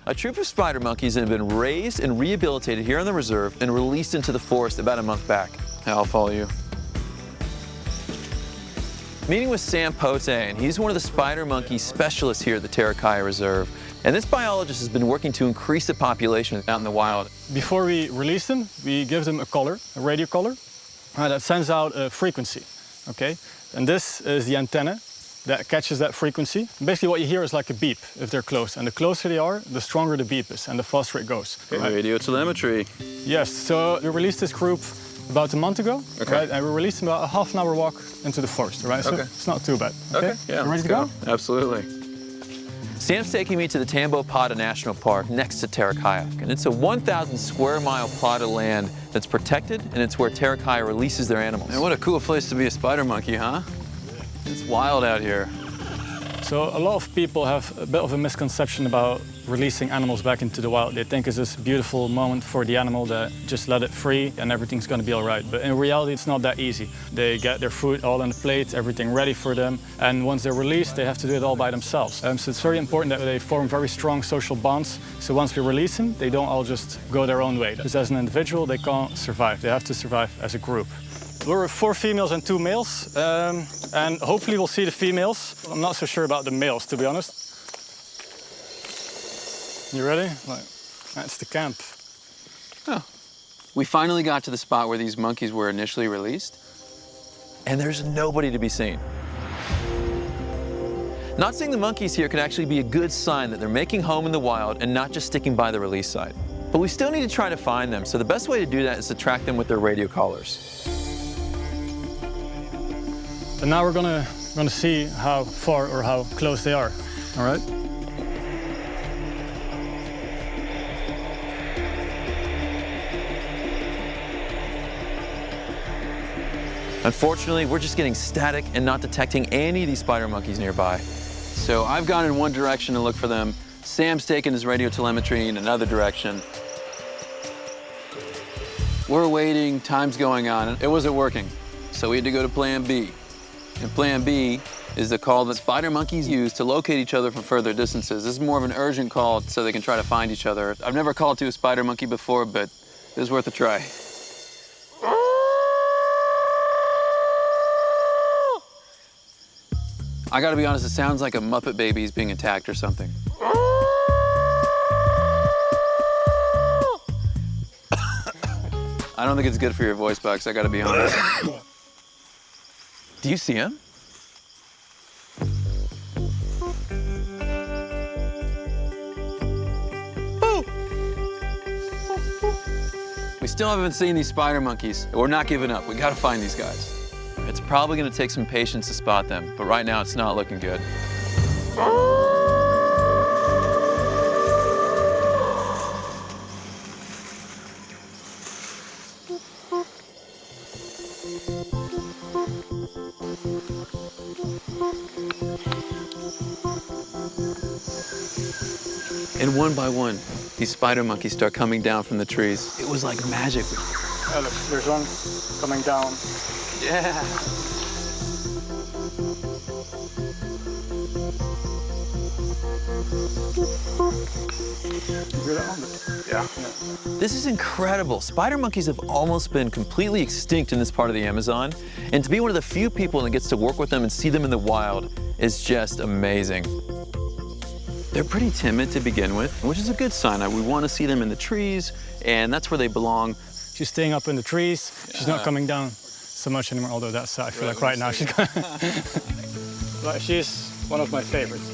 A troop of spider monkeys have been raised and rehabilitated here on the reserve and released into the forest about a month back. I'll follow you. Meeting with Sam Pote, and he's one of the spider monkey specialists here at the Terakaya Reserve. And this biologist has been working to increase the population out in the wild. Before we release them, we give them a collar, a radio collar, that sends out a frequency, okay? And this is the antenna that catches that frequency. Basically what you hear is like a beep if they're close. And the closer they are, the stronger the beep is and the faster it goes. Okay. Radio telemetry. Yes, so we released this group about a month ago, okay. Right? And we released them about a half-an-hour walk into the forest, right? So okay. It's not too bad. Okay, yeah. You ready to go? Absolutely. Sam's taking me to the Tambopata National Park next to Terakaya. And it's a 1,000 square mile plot of land that's protected, and it's where Terakaya releases their animals. And what a cool place to be a spider monkey, huh? It's wild out here. So a lot of people have a bit of a misconception about releasing animals back into the wild. They think it's this beautiful moment for the animal that just let it free and everything's going to be all right. But in reality, it's not that easy. They get their food all on the plate, everything ready for them. And once they're released, they have to do it all by themselves. So it's very important that they form very strong social bonds. So once we release them, they don't all just go their own way. Because as an individual, they can't survive. They have to survive as a group. We're 4 females and 2 males, and hopefully we'll see the females. I'm not so sure about the males, to be honest. You ready? That's the camp. Oh. We finally got to the spot where these monkeys were initially released. And there's nobody to be seen. Not seeing the monkeys here could actually be a good sign that they're making home in the wild and not just sticking by the release site. But we still need to try to find them, so the best way to do that is to track them with their radio collars. And now we're gonna see how far or how close they are, all right? Unfortunately, we're just getting static and not detecting any of these spider monkeys nearby. So I've gone in one direction to look for them. Sam's taken his radio telemetry in another direction. We're waiting, time's going on. It wasn't working, so we had to go to plan B. And plan B is the call that spider monkeys use to locate each other from further distances. This is more of an urgent call so they can try to find each other. I've never called to a spider monkey before, but it was worth a try. I gotta be honest, it sounds like a Muppet baby is being attacked or something. I don't think it's good for your voice box, I gotta be honest. Do you see him? We still haven't seen these spider monkeys. We're not giving up. We gotta find these guys. It's probably going to take some patience to spot them, but right now it's not looking good. And one by one, these spider monkeys start coming down from the trees. It was like magic. Oh, look, there's one coming down. Yeah. Yeah. This is incredible. Spider monkeys have almost been completely extinct in this part of the Amazon, and to be one of the few people that gets to work with them and see them in the wild is just amazing. They're pretty timid to begin with, which is a good sign. We want to see them in the trees, and that's where they belong. She's staying up in the trees. She's not coming down so much anymore, although that's, I feel like right now she's she's one of my favorites.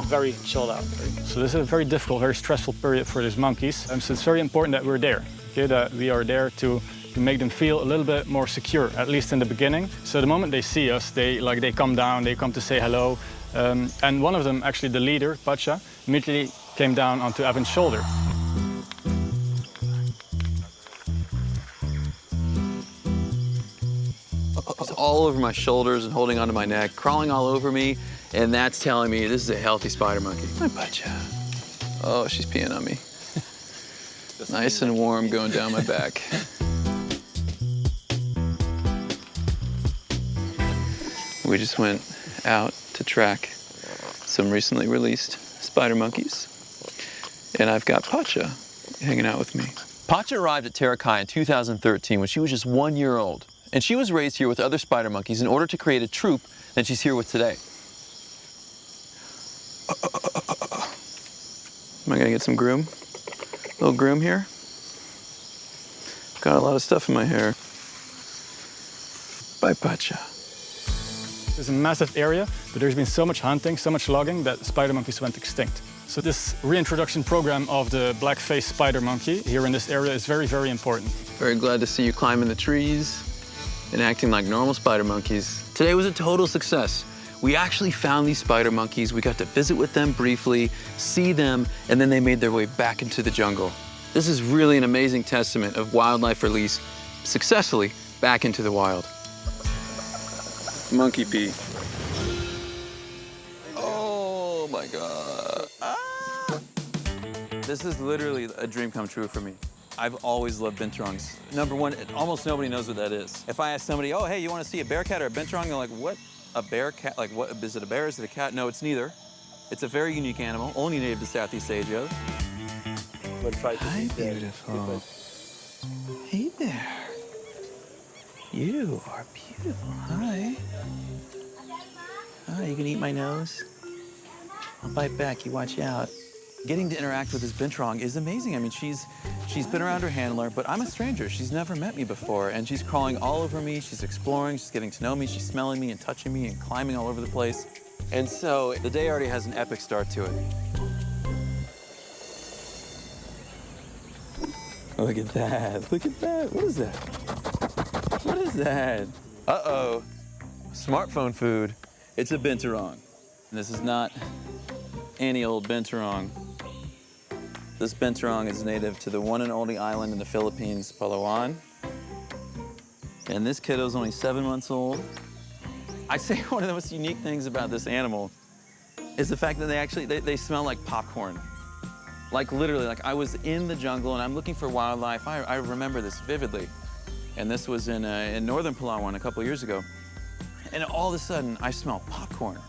Very chilled out. So this is a very difficult, very stressful period for these monkeys. So it's very important that we're there, okay? That we are there to make them feel a little bit more secure, at least in the beginning. So the moment they see us, they come down, they come to say hello. And one of them, actually the leader, Pacha, immediately came down onto Evan's shoulder. It's all over my shoulders and holding onto my neck, crawling all over me, and that's telling me this is a healthy spider monkey. Hi, Pacha. Oh, she's peeing on me. Nice and warm going down my back. We just went out to track some recently released spider monkeys. And I've got Pacha hanging out with me. Pacha arrived at Tarakai in 2013 when she was just 1 year old. And she was raised here with other spider monkeys in order to create a troop that she's here with today. Am I gonna get some groom? A little groom here? Got a lot of stuff in my hair. Bye, Pacha. It's a massive area, but there's been so much hunting, so much logging that spider monkeys went extinct. So this reintroduction program of the black-faced spider monkey here in this area is very, very important. Very glad to see you climbing the trees and acting like normal spider monkeys. Today was a total success. We actually found these spider monkeys. We got to visit with them briefly, see them, and then they made their way back into the jungle. This is really an amazing testament of wildlife release successfully back into the wild. Monkey pee. Oh my God. Ah. This is literally a dream come true for me. I've always loved binturongs. Number one, almost nobody knows what that is. If I ask somebody, oh, hey, you want to see a bear cat or a binturong? They're like, what? A bear cat? Like, what? Is it a bear? Is it a cat? No, it's neither. It's a very unique animal, only native to Southeast Asia. Hi, beautiful. Hey there. You are beautiful. Hi. Hi, you gonna eat my nose? I'll bite back, you watch out. Getting to interact with this binturong is amazing. I mean, she's been around her handler, but I'm a stranger. She's never met me before, and she's crawling all over me. She's exploring, she's getting to know me, she's smelling me and touching me and climbing all over the place. And so the day already has an epic start to it. Look at that, look at that. What is that? What is that? Uh-oh, smartphone food. It's a binturong. And this is not any old binturong. This binturong is native to the one and only island in the Philippines, Palawan. And this kiddo's only 7 months old. I say one of the most unique things about this animal is the fact that they smell like popcorn. Like literally, like I was in the jungle and I'm looking for wildlife. I remember this vividly. And this was in northern Palawan a couple years ago. And all of a sudden, I smell popcorn.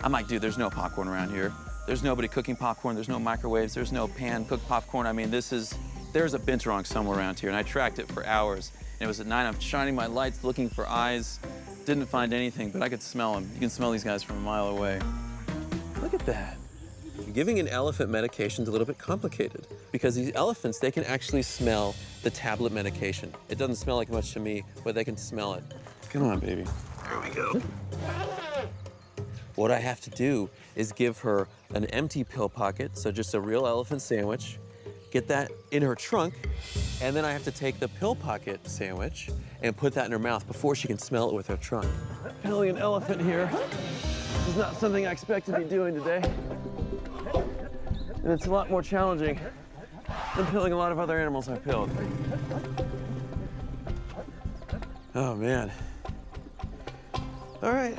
I'm like, dude, there's no popcorn around here. There's nobody cooking popcorn. There's no microwaves. There's no pan-cooked popcorn. I mean, there's a binturong somewhere around here. And I tracked it for hours. And it was at night. I'm shining my lights, looking for eyes. Didn't find anything, but I could smell them. You can smell these guys from a mile away. Look at that. Giving an elephant medication is a little bit complicated because these elephants, they can actually smell the tablet medication. It doesn't smell like much to me, but they can smell it. Come on, baby. There we go. What I have to do is give her an empty pill pocket, so just a real elephant sandwich, get that in her trunk, and then I have to take the pill pocket sandwich and put that in her mouth before she can smell it with her trunk. Pilling an elephant here is not something I expected to be doing today. And it's a lot more challenging than pilling a lot of other animals I've pilled. Oh, man. All right,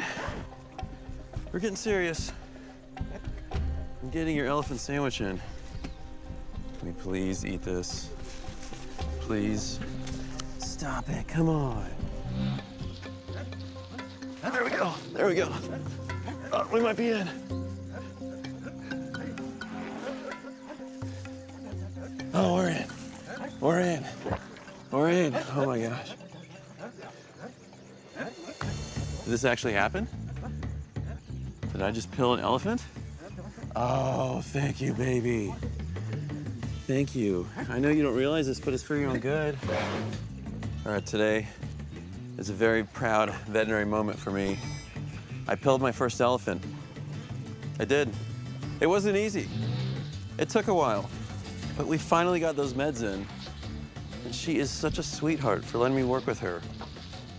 we're getting serious. I'm getting your elephant sandwich in. Can we please eat this? Please? Stop it, come on. There we go, there we go. Oh, we might be in. Oh, we're in. We're in. We're in. Oh my gosh. Did this actually happen? Did I just pill an elephant? Oh, thank you, baby. Thank you. I know you don't realize this, but it's for your own good. All right, today is a very proud veterinary moment for me. I pilled my first elephant. I did. It wasn't easy. It took a while. But we finally got those meds in. And she is such a sweetheart for letting me work with her.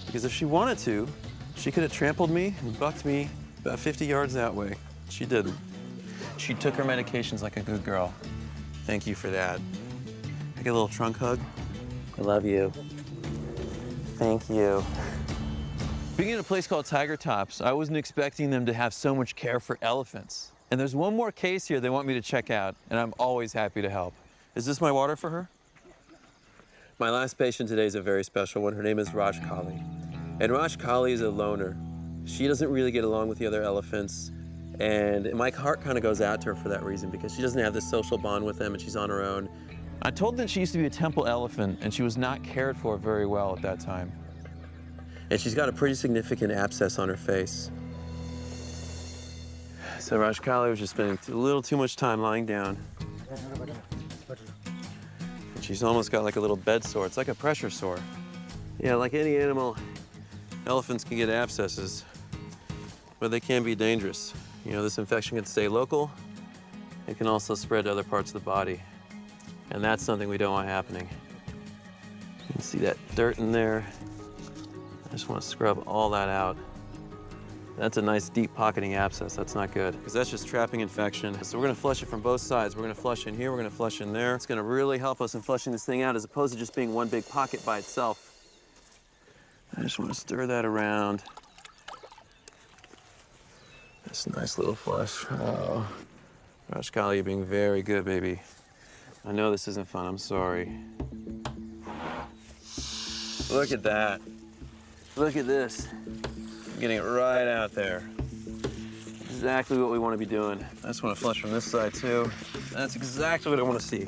Because if she wanted to, she could have trampled me and bucked me about 50 yards that way. She didn't. She took her medications like a good girl. Thank you for that. I get a little trunk hug. I love you. Thank you. Being in a place called Tiger Tops, I wasn't expecting them to have so much care for elephants. And there's one more case here they want me to check out, and I'm always happy to help. Is this my water for her? My last patient today is a very special one. Her name is Raj Kali. And Raj Kali is a loner. She doesn't really get along with the other elephants. And my heart kind of goes out to her for that reason, because she doesn't have this social bond with them and she's on her own. I told that she used to be a temple elephant and she was not cared for very well at that time. And she's got a pretty significant abscess on her face. So Rajkali was just spending a little too much time lying down. And she's almost got like a little bed sore. It's like a pressure sore. Yeah, like any animal, elephants can get abscesses, but they can be dangerous. You know, this infection can stay local. It can also spread to other parts of the body. And that's something we don't want happening. You can see that dirt in there. I just want to scrub all that out. That's a nice deep pocketing abscess. That's not good, because that's just trapping infection. So we're gonna flush it from both sides. We're gonna flush in here, we're gonna flush in there. It's gonna really help us in flushing this thing out, as opposed to just being one big pocket by itself. I just want to stir that around. That's a nice little flush. Oh, Rajkali, you're being very good, baby. I know this isn't fun, I'm sorry. Look at that. Look at this. I'm getting it right out there. Exactly what we want to be doing. I just want to flush from this side too. That's exactly what I want to see.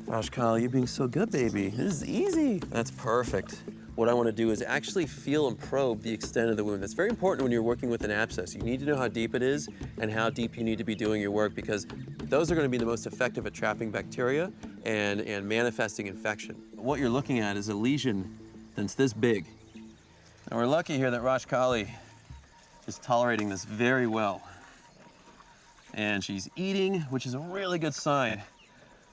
Rajkali, you're being so good, baby. This is easy. That's perfect. What I want to do is actually feel and probe the extent of the wound. That's very important when you're working with an abscess. You need to know how deep it is and how deep you need to be doing your work, because those are going to be the most effective at trapping bacteria and manifesting infection. What you're looking at is a lesion that's this big. And we're lucky here that Rajkali is tolerating this very well. And she's eating, which is a really good sign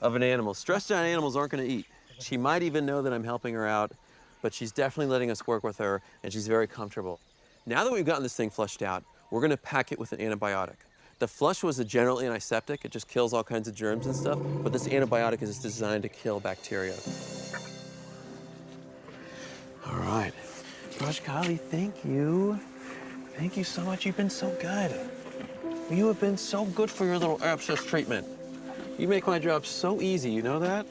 of an animal. Stressed out animals aren't going to eat. She might even know that I'm helping her out, but she's definitely letting us work with her, and she's very comfortable. Now that we've gotten this thing flushed out, we're gonna pack it with an antibiotic. The flush was a general antiseptic. It just kills all kinds of germs and stuff, but this antibiotic is designed to kill bacteria. All right. Rajkali, thank you. Thank you so much. You've been so good. You have been so good for your little abscess treatment. You make my job so easy, you know that?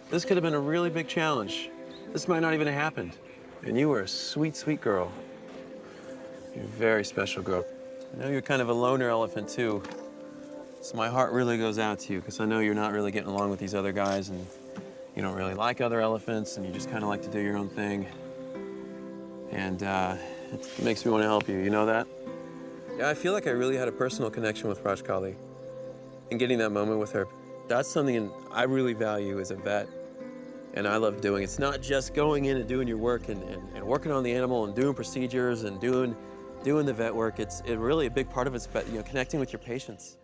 This could have been a really big challenge. This might not even have happened. And you were a sweet, sweet girl. You're a very special girl. I know you're kind of a loner elephant too. So my heart really goes out to you, because I know you're not really getting along with these other guys, and you don't really like other elephants, and you just kind of like to do your own thing. And it makes me want to help you, you know that? Yeah, I feel like I really had a personal connection with Rajkali. And getting that moment with her, that's something I really value as a vet. And I love doing. It's not just going in and doing your work and working on the animal and doing procedures and doing the vet work. It's really a big part of it's, connecting with your patients.